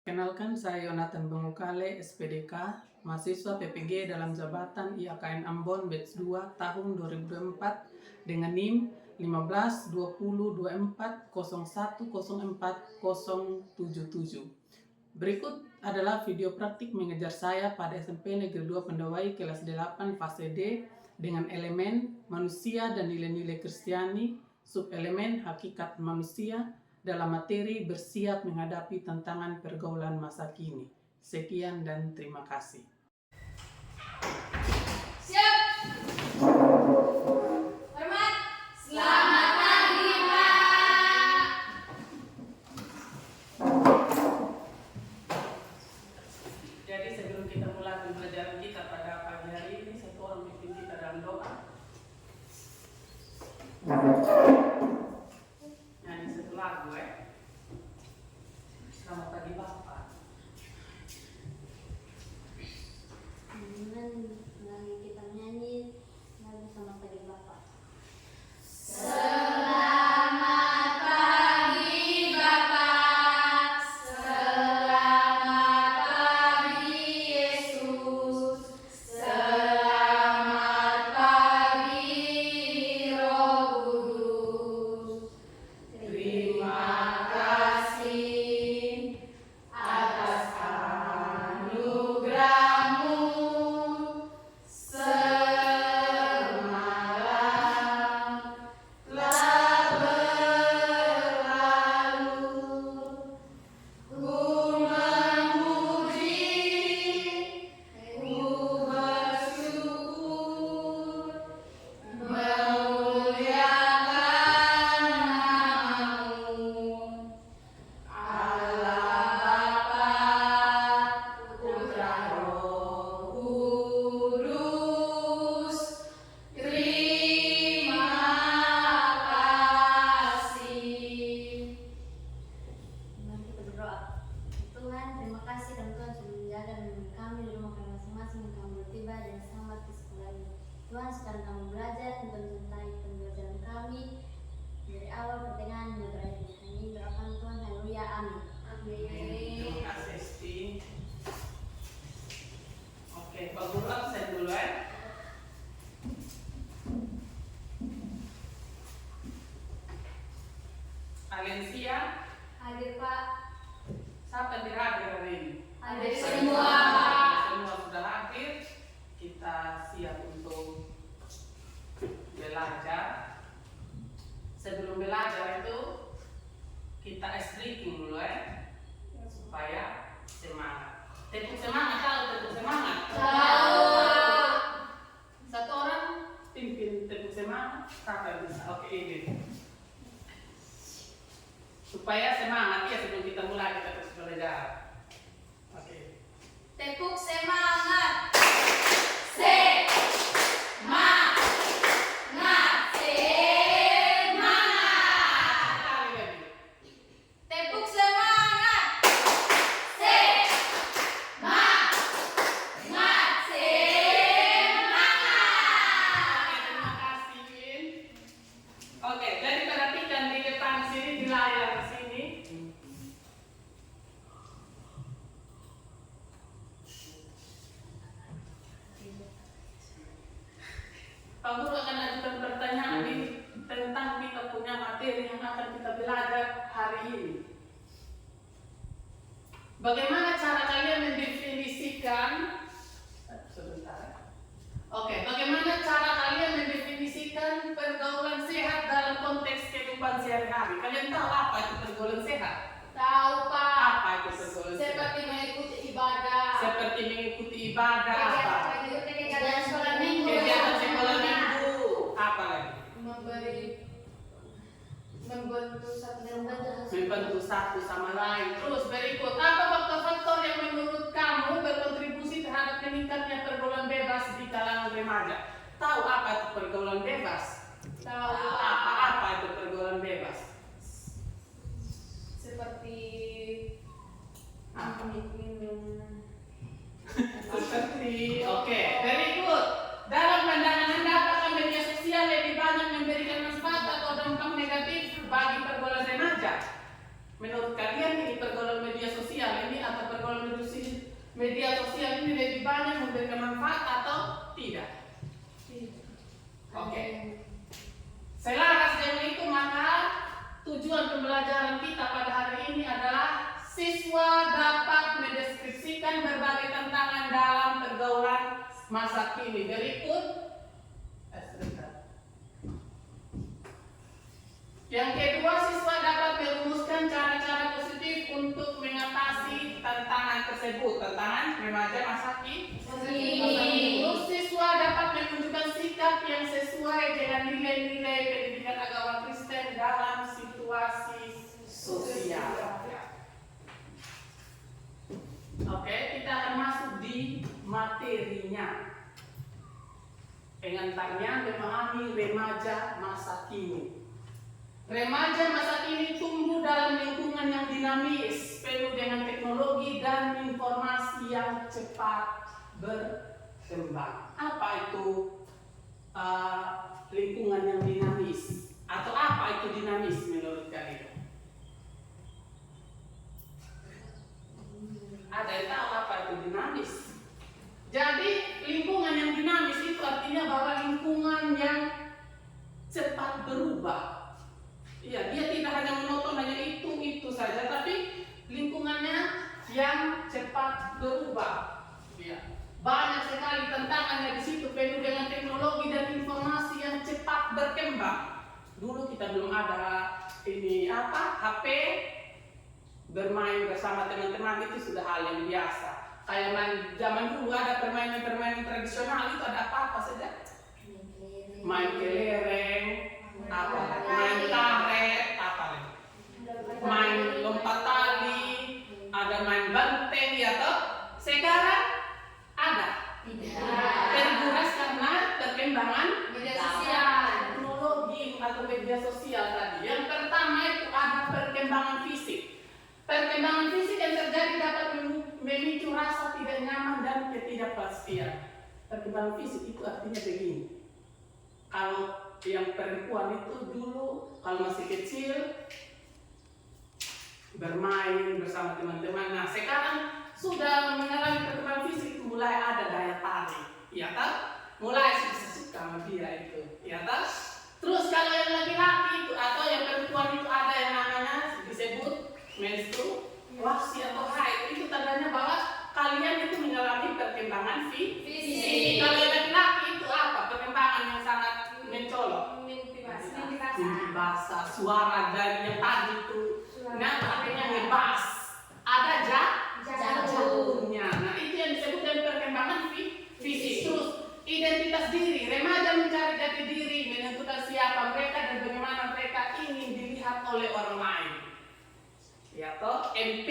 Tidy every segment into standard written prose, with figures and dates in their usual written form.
Kenalkan, saya Yonatan Bengukale, SPDK, mahasiswa PPG dalam jabatan IAKN Ambon batch 2 tahun 2024 dengan NIM 152024010477. Berikut adalah video praktik mengejar saya pada SMP Negeri 2 Pendawai kelas 8 fase D dengan elemen manusia dan nilai-nilai Kristiani, subelemen hakikat manusia, dalam materi bersiap menghadapi tantangan pergaulan masa kini. Sekian dan terima kasih. Siap. Hormat. Selamat pagi, Pak. Jadi sebelum kita mulai pembelajaran kita pada pagi hari ini, satu orang pimpin kita dalam doa. Nyanyi satu lagu Selamat pagi Bapak. Lagi kita nyanyi lagu Selamat Pagi Bapak. Selamat pagi, Bapak. Selamat pagi, Yesus. Selamat pagi, Roh Kudus. Terima kasih atas anugerah-Mu semalam telah berlalu. Ku memuji, ku bersyukur, memuliakan nama-Mu. Allah Bapa, Putra, Roh Kudus, terima kasih. Mari kita berdoa. Tuhan, terima kasih dan Tuhan sudah menjaga dan menemani kami di rumah kami masing-masing yang kami bertiba dan selamat di sekolah ini. Tuhan, sekarang kami belajar untuk mencintai pembelajaran kami dari awal pertengahan hingga berakhir. Kami doakan Tuhan, haleluya, amin. Terima kasih Esti. Oke, Pak Guru absen dulu Alensia, Hadir, Pak. siapa yang hadir hari ini? Hadir semua. Semua sudah hadir. Kita siap untuk belajar. Sebelum belajar itu kita ice drinking dulu supaya semangat. Tepuk semangat, tahu tepuk semangat? Tahu. Satu orang pimpin tepuk semangat, kakak bisa. Oke, ini. Supaya semangat ya sebelum kita mulai kita terus belajar. Oke. Tepuk semangat. Semangat. Semangat. Sekali lagi. Tepuk semangat. Semangat. Semangat. Terima kasih, Win. Oke, jadi perhatikan di depan sini di layar sini. Pak Guru akan ajukan pertanyaan ini tentang kita punya materi yang akan kita belajar hari ini. Bagaimana cara kalian mendefinisikan? Sebentar. Oke, bagaimana cara kalian mendefinisikan pergaulan sehat dalam konteks kehidupan sehari-hari? Kalian tahu apa itu pergaulan sehat? Tahu, Pak. Apa itu pergaulan sehat? Seperti mengikuti ibadah. Seperti mengikuti ibadah apa? Kegiatan sekolah minggu. Kegiatan sekolah minggu. Apa lagi? Membantu satu sama lain. Terus berikut, apa faktor-faktor yang menurut kamu berkontribusi terhadap meningkatnya pergaulan bebas di kalangan remaja? Tahu apa itu pergaulan bebas? Tahu. Apa itu pergaulan bebas? Seperti Apa? minum. Seperti, oke, berikut. Dalam pandangan Anda, apakah media sosial lebih banyak memberikan manfaat atau dampak negatif bagi pergaulan remaja? Menurut kalian ini pergaulan media sosial ini atau media sosial ini lebih banyak memberikan manfaat atau tidak? Oke. Selaras dengan itu, maka tujuan pembelajaran kita pada hari ini adalah siswa dapat mendeskripsikan berbagai tantangan dalam pergaulan masa kini. Berikut. Yang kedua, siswa dapat merumuskan cara-cara positif untuk mengatasi tantangan tersebut. Tantangan remaja masa kini. Terus siswa dapat menunjukkan sikap yang sesuai dengan nilai-nilai pendidikan agama Kristen dalam situasi sosial. Oke, kita akan masuk di materinya. Pengantarnya memahami remaja masa kini. Remaja masa kini tumbuh dalam lingkungan yang dinamis, penuh dengan teknologi dan informasi yang cepat berkembang. Apa itu lingkungan yang dinamis? Atau apa itu dinamis menurut kalian? Ada yang tahu apa itu dinamis? Jadi lingkungan yang dinamis itu artinya bahwa lingkungan yang cepat berubah. Iya, dia tidak hanya monoton hanya itu saja, tapi lingkungannya yang cepat berubah. Ya. Banyak sekali tantangannya di situ, penuh dengan teknologi dan informasi yang cepat berkembang. Dulu kita belum ada HP, bermain bersama teman-teman itu sudah hal yang biasa. Kayak zaman dulu ada permainan-permainan tradisional itu ada apa saja? Main kelereng, main karet, main lompat tali, ada main banteng, ya toh? Sekarang ada. Terguras karena perkembangan Media sosial. teknologi atau media sosial tadi. Yang pertama itu ada perkembangan fisik. Perkembangan fisik yang terjadi dapat memicu rasa tidak nyaman dan ketidakpastian. Perkembangan fisik itu artinya begini. Kalau yang perempuan itu dulu kalau masih kecil bermain bersama teman-teman. Nah, sekarang sudah mengalami perkembangan fisik, mulai ada daya tarik, ya kan? Mulai bisa suka sama dia itu, ya kan? Terus kalau yang laki-laki itu atau yang perempuan itu ada yang namanya disebut menstruasi atau haid. Itu tandanya bahwa kalian itu mengalami perkembangan fisik. Kalau yang laki-laki itu apa? Perkembangan yang sangat mencolok. Mimpi basah, suara dari yang tadi itu. Nah, akhirnya ngebas. Ada jantungnya. Nah, itu yang disebut dengan perkembangan fisik. Terus identitas diri. Remaja mencari jati diri, menentukan siapa mereka dan bagaimana mereka ingin dilihat oleh orang lain. Ya toh, MP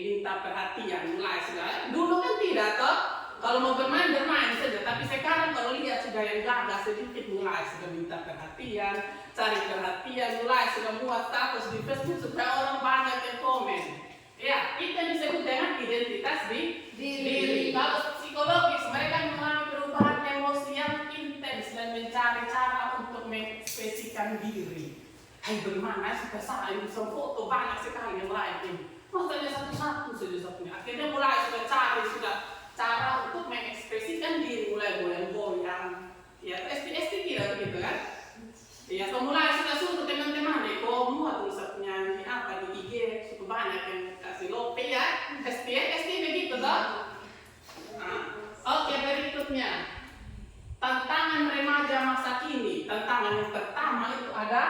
minta perhatian mulai sudah. Dulu kan tidak toh. Kalau mau bermain saja. Tapi sekarang kalau lihat sudah yang gagah sedikit mulai sudah minta perhatian, cari perhatian, mulai sudah muat status di Facebook supaya orang banyak yang komen. Ya, itu yang disebut dengan identitas diri. Kalau psikologis mereka mengalami perubahan emosi yang intens dan mencari cara untuk mengekspresikan diri. Hai, bagaimana supaya saya bisa foto banyak sekali yang lain ini. Maksudnya satu-satu saja satunya. Akhirnya mulai sudah cari cara untuk mengekspresikan diri, mulai goyang-goyang. Ya, SD tidak begitu kan? Ya, mulai sudah suruh teman-teman deh, muat tulisan penyanyi apa di IG, cukup banyak yang kasih lope ya. SD begitu toh? Nah, oke, berikutnya tantangan remaja masa kini. Tantangan yang pertama itu ada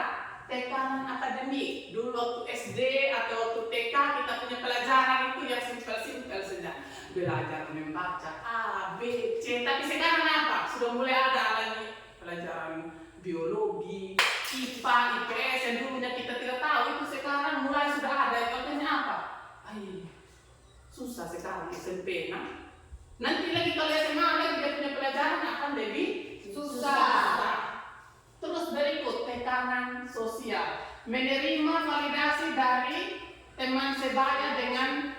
tekanan akademik. Dulu waktu SD atau waktu TK kita punya pelajaran itu yang simpel-simpel saja. Belajar membaca A, B, C. Tapi sekarang apa? Sudah mulai ada lagi pelajaran biologi, IPA, IPS yang dulunya kita tidak tahu. Itu sekarang mulai sudah ada. Contohnya apa? Susah sekarang SMP. Nah, nanti lagi kalau SMA lagi dia punya pelajaran akan lebih susah. Terus berikut tekanan sosial, menerima validasi dari teman sebaya dengan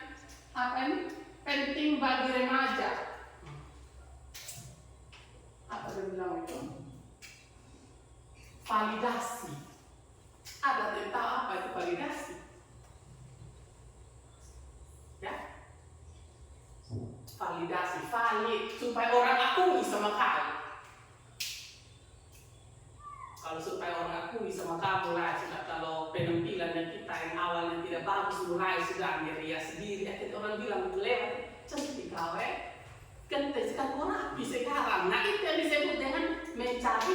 penting bagi remaja. Apa dia bilang itu? Validasi. Ada yang tahu apa itu validasi? Ya? validasi, valid, supaya orang akui sama kamu. Kalau supaya orang akui sama kamu lah, sudah kalau penampilan yang kita yang awalnya tidak bagus mulai sudah ria sendiri, akhirnya orang bilang lewat cantik kau kan sekarang orang rapi sekarang. Nah itu yang disebut dengan mencari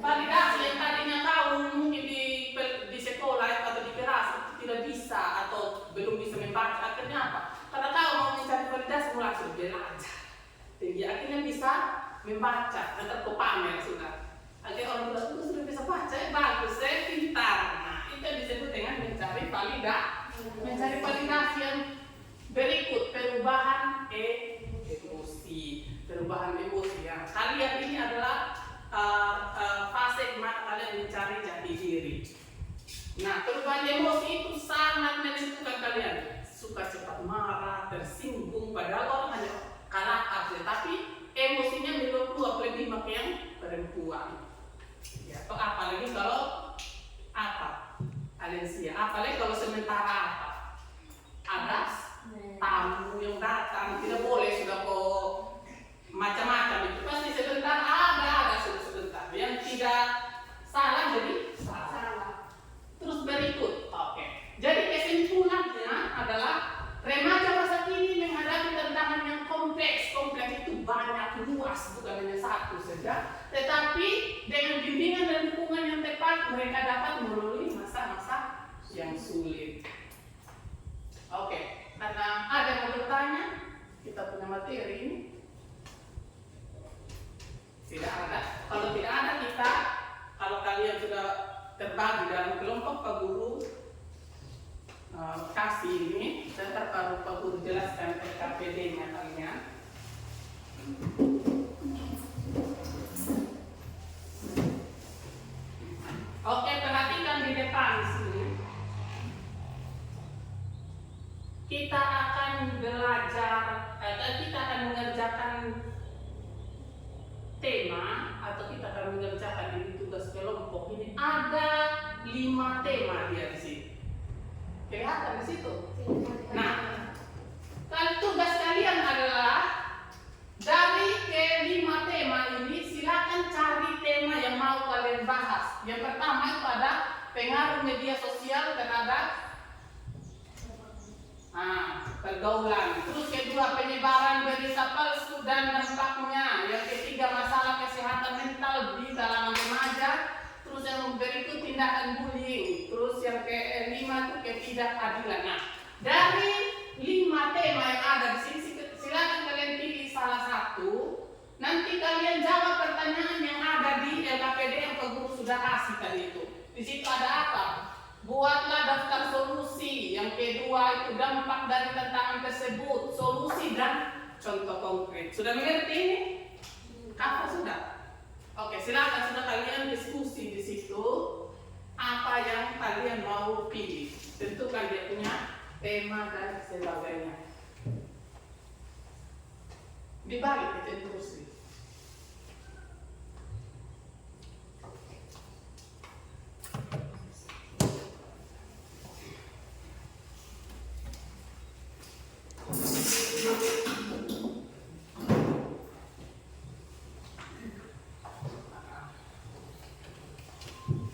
validasi yang tadinya kau mungkin di sekolah atau di kelas itu tidak bisa atau belum bisa membaca. Akhirnya apa? Karena kau mau mencari validasi mulai langsung belajar. Jadi akhirnya bisa membaca, nanti kau pamer sudah. Akhirnya orang bilang, itu sudah bisa baca, bagus, pintar. Nah, itu yang disebut dengan mencari validasi yang berikut, perubahan emosi. Perubahan emosi ya. Kalian ini adalah fase di mana kalian mencari jati diri. Nah, perubahan emosi itu sangat menentukan kalian. Suka cepat marah, tersinggung, padahal orang hanya karakter, tapi emosinya meluap lebih make yang perempuan. Ya, atau apalagi kalau Alensia, apalagi kalau sementara ada tamu yang datang, tidak boleh sudah kok macam-macam itu pasti sebentar ada sebentar yang tidak salah jadi salah. Terus berikut, oke. Jadi kesimpulannya adalah remaja masa kini menghadapi tantangan yang kompleks itu banyak, luas, bukan hanya satu saja. Tetapi dengan bimbingan dan dukungan yang tepat, mereka dapat melalui masa-masa yang sulit. Oke, karena ada yang mau bertanya, kita punya materi ini. Tidak ada. Kalau tidak ada kalau kalian sudah terbagi dalam kelompok Pak Guru kasih ini, dan Pak Guru jelaskan PKPD-nya kalian. Oke, perhatikan di depan sini. Kita akan belajar, kita akan mengerjakan tema atau kita akan mengerjakan ini tugas kelompok ini. Ada 5 tema dia di sini. Kelihatan di situ. Nah, kalau tugas kalian adalah dari ke-5 tema ini, silakan cari tema yang mau kalian bahas. Yang pertama itu ada pengaruh media sosial terhadap pergaulan. Terus kedua, penyebaran berita palsu dan dampaknya. Yang ketiga, masalah kesehatan mental di kalangan remaja. Terus yang berikut, tindakan bullying. Terus yang ke-5 itu ketidakadilan. Nah, dari 5 tema yang ada di sini, silakan kalian pilih salah satu. Nanti kalian jawab pertanyaan yang ada di LKPD yang Pak Guru sudah kasih tadi itu. Di situ ada apa? Buatlah daftar solusi. Yang kedua itu dampak dari tantangan tersebut, solusi dan contoh konkret. Sudah mengerti ini? Apa sudah? Oke, silakan sudah kalian diskusi di situ. Apa yang kalian mau pilih? Tentukan dia punya tema dan sebagainya. Dibalik itu terus.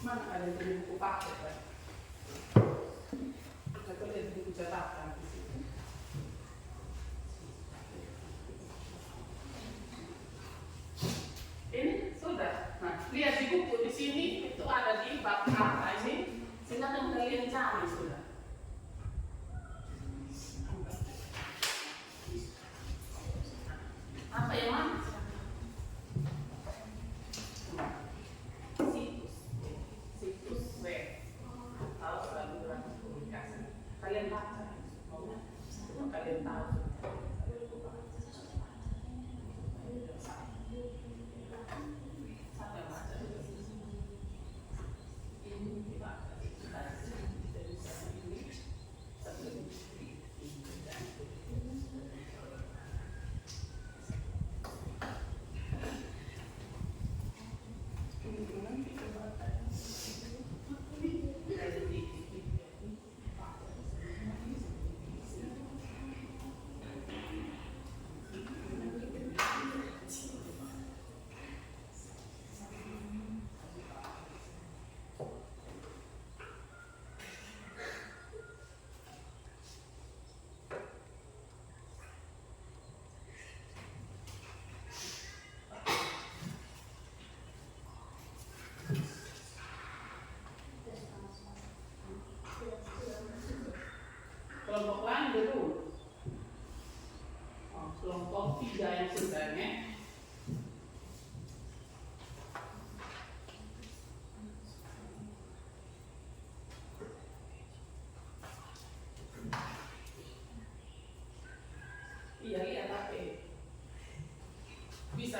Mana ada yang beli buku paket, Pak? Kita lihat buku catatan di sini. Ini sudah. Nah, lihat di buku di sini itu ada di bab apa ini? Silakan kalian cari sudah. Apa yang mana? Situs web atau saluran komunikasi. Kalian baca, maunya kalian tahu.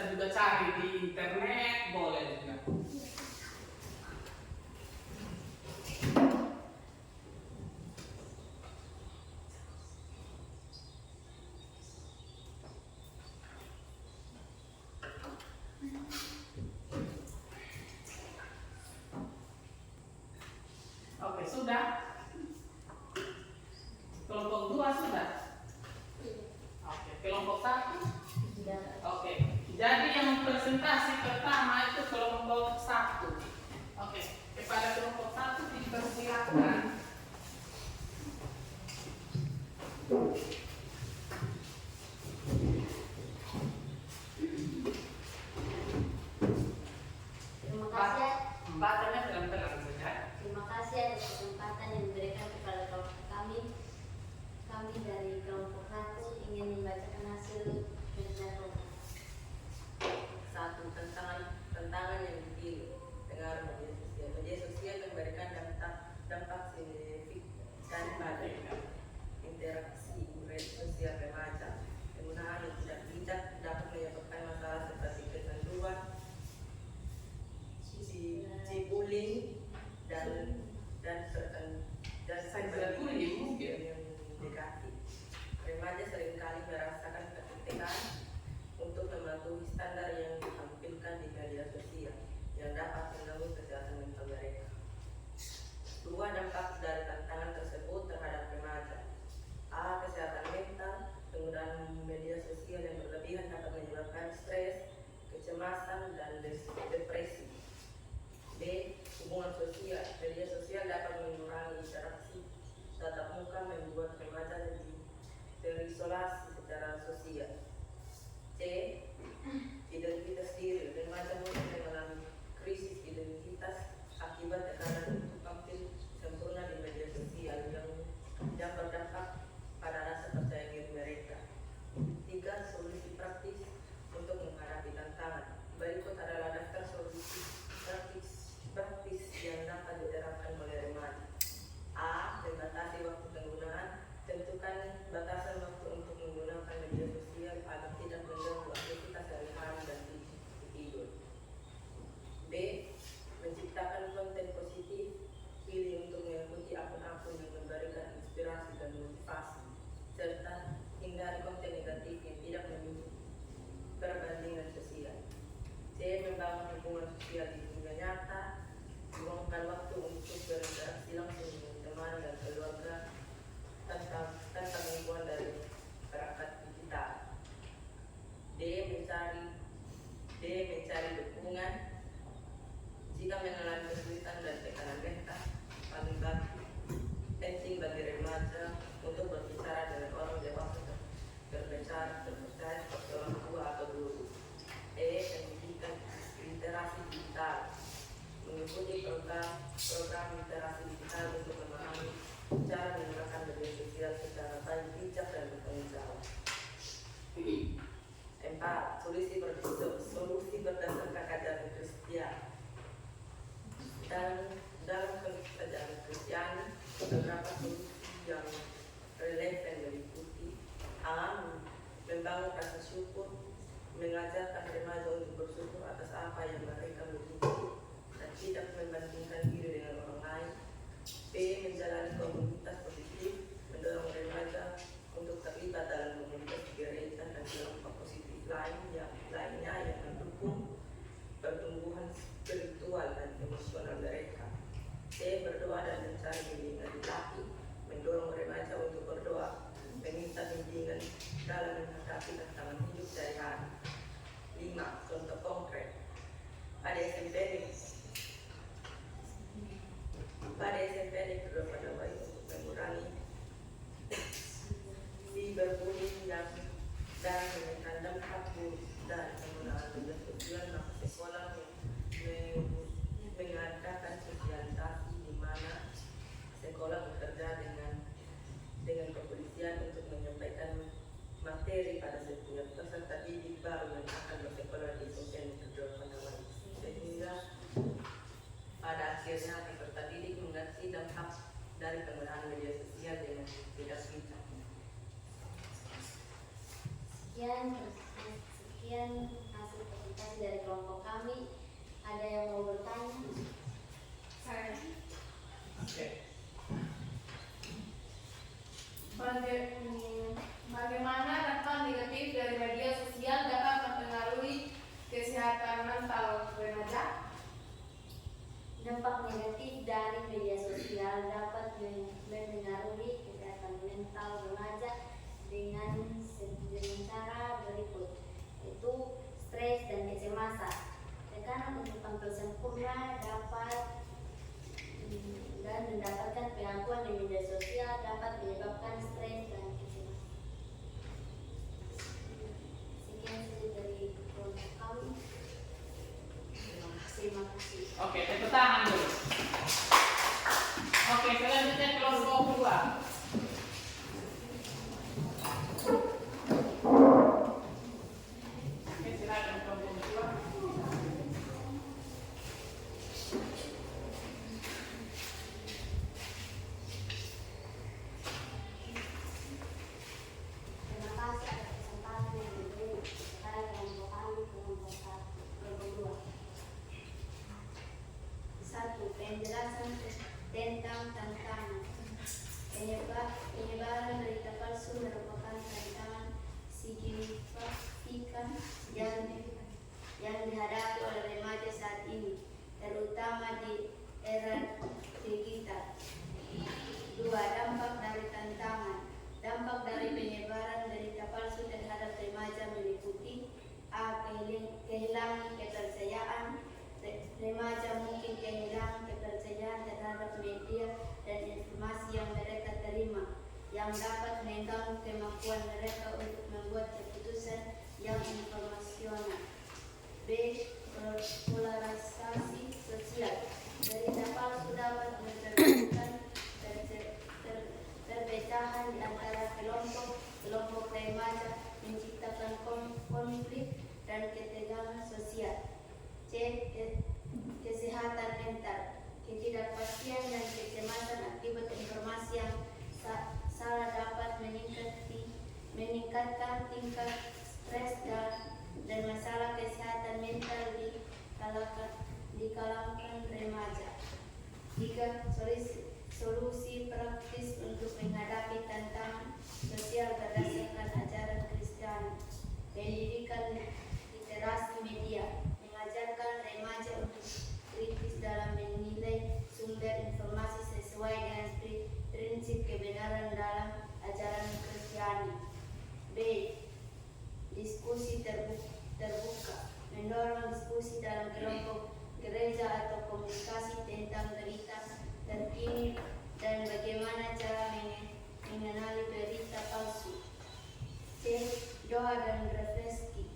bisa juga cari di internet, boleh juga. Oke, sudah. Kelompok 2 sudah. Oke, kelompok 1. Sudah. Oke, jadi yang presentasi pertama itu kelompok 1. Oke, kepada kelompok 1 dipersilakan. Terima kasih. Bacanya pelan-pelan saja. Terima kasih atas kesempatan yang diberikan kepada kelompok kami. Kami dari kelompok 1 ingin membacakan hasil kerja kelompok. Satu, tantangan yang dipilih. Dengar media sosial. Media sosial memberikan dampak signifikan pada interaksi sosial remaja. Penggunaan yang tidak bijak dapat menyebabkan masalah seperti kecanduan, bullying dan cyberbullying mungkin. yang negatif. Remaja seringkali merasakan ketegangan untuk mematuhi standar yang ditampilkan di media sosial yang dapat mengganggu kesehatan mental mereka. Dua dampak dari tantangan tersebut terhadap remaja. A. Kesehatan mental. Penggunaan media sosial yang berlebihan dapat menyebabkan stres, kecemasan, dan depresi. B. Hubungan sosial. Media sosial dapat mengurangi interaksi tatap muka, membuat remaja lebih terisolasi secara sosial. C. Identitas diri. Remaja mungkin mengalami krisis identitas akibat tekanan untuk tampil sempurna di media sosial yang berdampak pada rasa percaya diri mereka. 3. Solusi praktis untuk menghadapi tantangan. Berikut adalah daftar solusi praktis yang dapat diterapkan oleh remaja. A. Membatasi waktu penggunaan. Tentukan batasan waktu untuk menggunakan media sosial agar tidak mengganggu aktivitas sehari-hari dan tidur. B. Menciptakan konten positif. Pilih untuk mengikuti akun-akun yang memberikan inspirasi dan motivasi, serta hindari konten negatif yang tidak memicu perbandingan sosial. C. Membangun hubungan sosial di dunia nyata. Luangkan waktu untuk berinteraksi langsung dengan teman dan keluarga tanpa gangguan dari perangkat digital. D. Mencari dukungan. Jika mengalami kesulitan dan tekanan mental, paling penting bagi remaja untuk berbicara dengan orang dewasa terpercaya seperti orang tua atau guru. E. Pendidikan literasi digital. Mengikuti program literasi digital untuk memahami cara menggunakan media sosial secara baik, bijak, dan bertanggung jawab. 4. Solusi berdasarkan ajaran Kristen. Dalam konteks ajaran Kristen, beberapa solusi yang relevan meliputi: A. Membangun rasa syukur. Mengajarkan remaja untuk bersyukur atas apa yang mereka miliki dan tidak membandingkan diri dengan orang lain. B. Menjalani komunitas positif. Mendorong remaja untuk terlibat dalam komunitas gereja dan kelompok positif lainnya yang mendukung pertumbuhan spiritual dan emosional mereka. C. Berdoa dan mencari bimbingan ilahi. Mendorong remaja untuk berdoa, meminta bimbingan dalam menghadapi tantangan hidup sehari-hari. 5. Contoh konkret. Pada SMP kedua pada baik untuk mengurangi cyberbullying dan menekan dampak buruk dari penggunaan media sosial. Maka sekolah mengadakan sosialisasi di mana sekolah bekerja dengan kepolisian untuk menyampaikan materi pada setiap peserta didik baru yang akan bersekolah di SMP kedua pada baik, sehingga pada akhirnya peserta didik mengerti dampak dari penggunaan media sosial dengan tidak bijak. Sekian hasil presentasi dari kelompok kami. Ada yang mau bertanya? Saya. Oke. Bagaimana dampak negatif dari media sosial dapat mempengaruhi kesehatan mental remaja? Dampak negatif dari media sosial dapat mempengaruhi kesehatan mental remaja dengan cara berikut, yaitu stres dan kecemasan. Tekanan untuk tampil sempurna dapat dan mendapatkan pengakuan di media sosial dapat menyebabkan stres dan kecemasan. Sekian saja dari kelompok kami. Terima kasih. Oke, tepuk tangan dulu. Oke, selanjutnya kelompok 2. Oke, silakan kelompok 2. Terima kasih atas kesempatan yang diberi kepada kelompok kami, kelompok 2. 1. Penjelasan tentang tantangan. Penyebaran berita palsu merupakan tantangan signifikan yang dihadapi oleh remaja saat ini, terutama di era digital. 2. Dampak dari tantangan. Dampak dari penyebaran berita palsu terhadap remaja meliputi: A. Kehilangan kepercayaan. Remaja mungkin kehilangan kepercayaan terhadap media dan informasi yang mereka terima, yang dapat mengganggu kemampuan mereka untuk membuat keputusan yang informasional. B. Polarisasi sosial. Berita palsu dapat menyebabkan perpecahan di antara kelompok remaja, menciptakan konflik dan ketegangan sosial. C. Kesehatan mental. Ketidakpastian dan kecemasan akibat informasi yang salah dapat meningkatkan tingkat stres dan masalah kesehatan mental di kalangan remaja. 3. Solusi praktis untuk menghadapi tantangan sosial berdasarkan ajaran Kristiani. Pendidikan literasi media, mengajarkan remaja untuk kritis dalam menilai sumber informasi sesuai dengan prinsip kebenaran dalam ajaran Kristiani. B. Diskusi terbuka, mendorong diskusi dalam kelompok gereja atau komunikasi tentang berita terkini dan bagaimana cara mengenali berita palsu. C. Doa dan refleksi,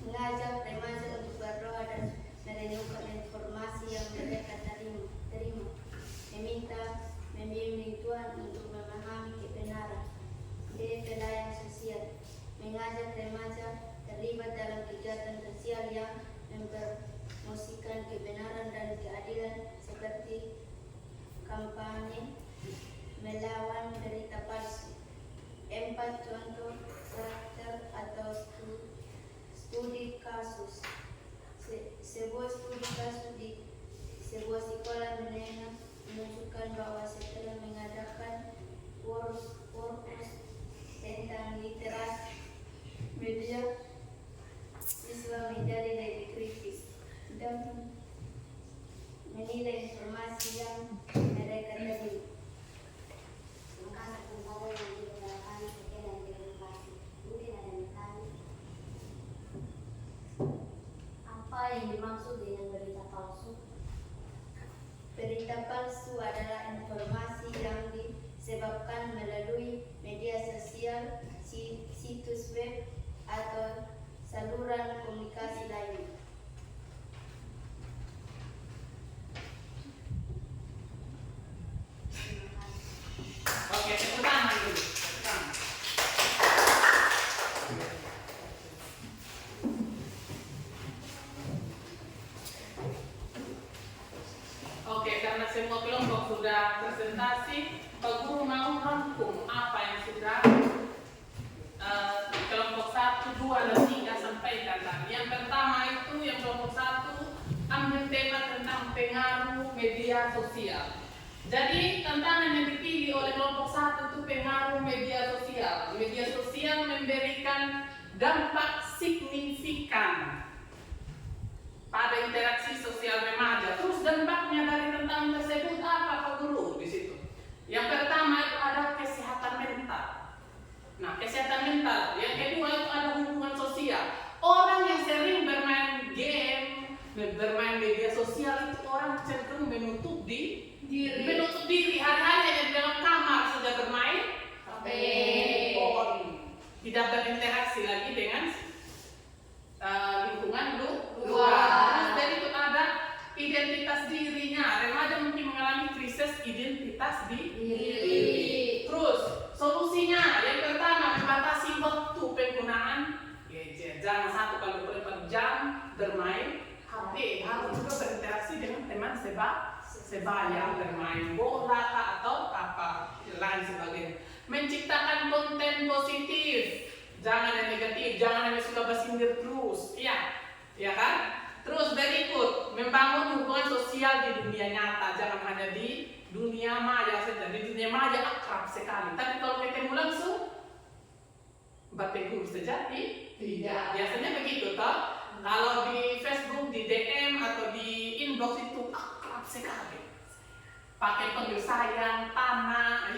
mengajak remaja untuk berdoa dan merenungkan informasi yang mereka terima, meminta membimbing Tuhan untuk memahami kebenaran. D. Pelayan sosial, mengajak remaja terlibat dalam kegiatan sosial yang mempromosikan kebenaran dan keadilan seperti kampanye melawan berita palsu. 4. Contoh karakter atau studi kasus. Sebuah studi kasus di sebuah sekolah menunjukkan bahwa setelah mengadakan workshop tentang literasi media, siswa menjadi lebih kritis dan menilai informasi yang mereka terima. Terima kasih. dampak signifikan pada interaksi sosial remaja. Terus dampaknya dari tentang tersebut apa Pak Guru di situ? Yang pertama itu ada kesehatan mental. Nah, kesehatan mental. Yang kedua itu ada hubungan sosial. Orang yang sering bermain game, bermain media sosial itu orang cenderung menutup diri. Hari-hari di dalam kamar sudah bermain HP, tidak berinteraksi lagi dengan lingkungan luar. Terus dari itu ada identitas dirinya. Remaja mungkin mengalami krisis identitas diri. Terus solusinya yang pertama membatasi waktu penggunaan gadget. Jangan 1 kali 24 jam bermain HP. Harus juga berinteraksi dengan teman sebaya, bermain bola atau apa lain sebagainya. Menciptakan konten positif, jangan yang negatif, jangan yang suka bersindir terus, ya kan? Terus berikut, membangun hubungan sosial di dunia nyata, jangan hanya di dunia maya saja. Di dunia maya akrab sekali, tapi kalau ketemu langsung bertegur saja tidak. Biasanya begitu toh. Kalau di Facebook, di DM atau di inbox itu akrab sekali. Pakai panggil sayang, tanah,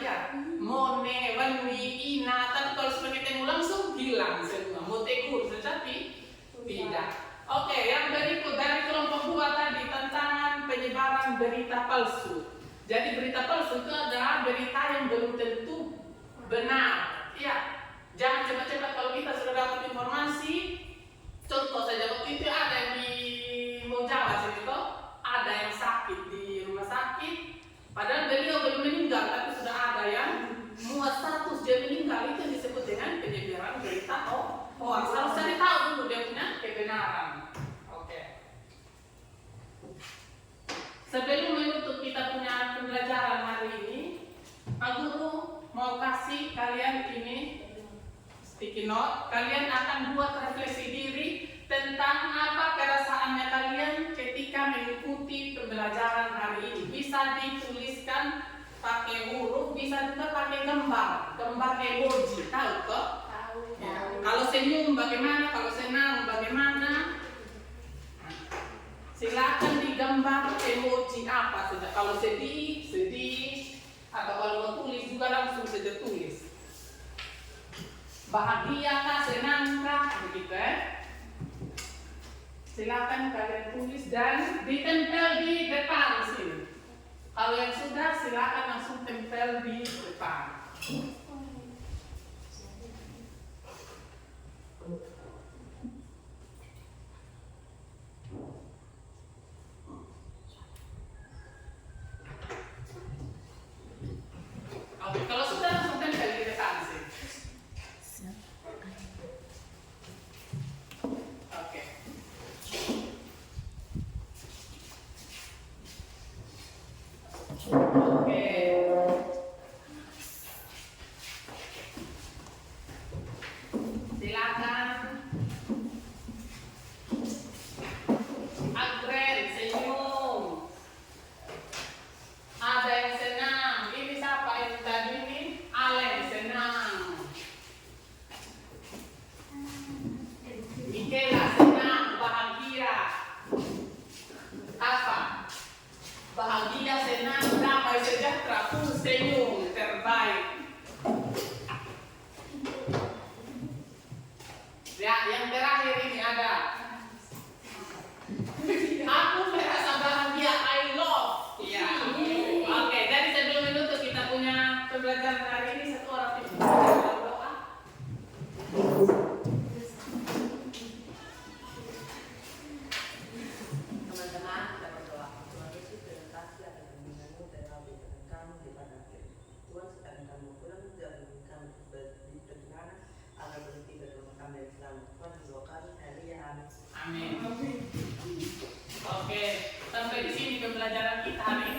mone, wani, ina. Tapi kalau sudah ketemu langsung hilang semua. Mau tegur saja tidak. Oke, yang berikut dari kelompok 2 tadi, tantangan penyebaran berita palsu. Jadi berita palsu itu adalah berita yang belum tentu benar. Jangan cepat-cepat kalau kita sudah dapat informasi. Contoh saja waktu itu ada yang di Jawa situ, ada yang sakit di rumah sakit. Padahal beliau belum meninggal, tapi sudah ada yang muat status dia meninggal. Itu disebut dengan penyebaran berita hoax. Harus cari tahu dulu dia punya kebenaran. Oke. Sebelum menutup kita punya pembelajaran hari ini, Pak Guru mau kasih kalian ini sticky note. Kalian akan buat refleksi diri tentang apa perasaannya kalian ketika mengikuti pembelajaran hari ini. Bisa dituliskan pakai huruf, bisa juga pakai gambar emoji. Tahu kok? Tahu. Kalau senyum bagaimana, kalau senang bagaimana? Silakan digambar emoji apa saja. Kalau sedih, atau kalau mau tulis juga langsung saja tulis. Bahagia kah, senang kah, begitu Silakan kalian tulis dan ditempel di depan sini. Kalau yang sudah silakan langsung tempel di depan. Oke, kalau sudah langsung tempel di depan sini. Bahagia, senang, damai, sejahtera, full senyum, terbaik. Ya, yang terakhir ini ada. Aku merasa bahagia, I love. Ya. Oke, jadi sebelum menutup kita punya pembelajaran hari ini, satu orang pimpin dalam doa. Teman-teman, kita berdoa. Tuhan Yesus, terima kasih atas bimbinganmu dan berikan kami di pada akhir. Tuhan, sekarang kami pulang dari kami di perjalanan agar berhenti ke rumah kami yang selamat. Tuhan, berdoa kami hari ya, amin. Amin. Oke, sampai di sini pembelajaran kita hari ini.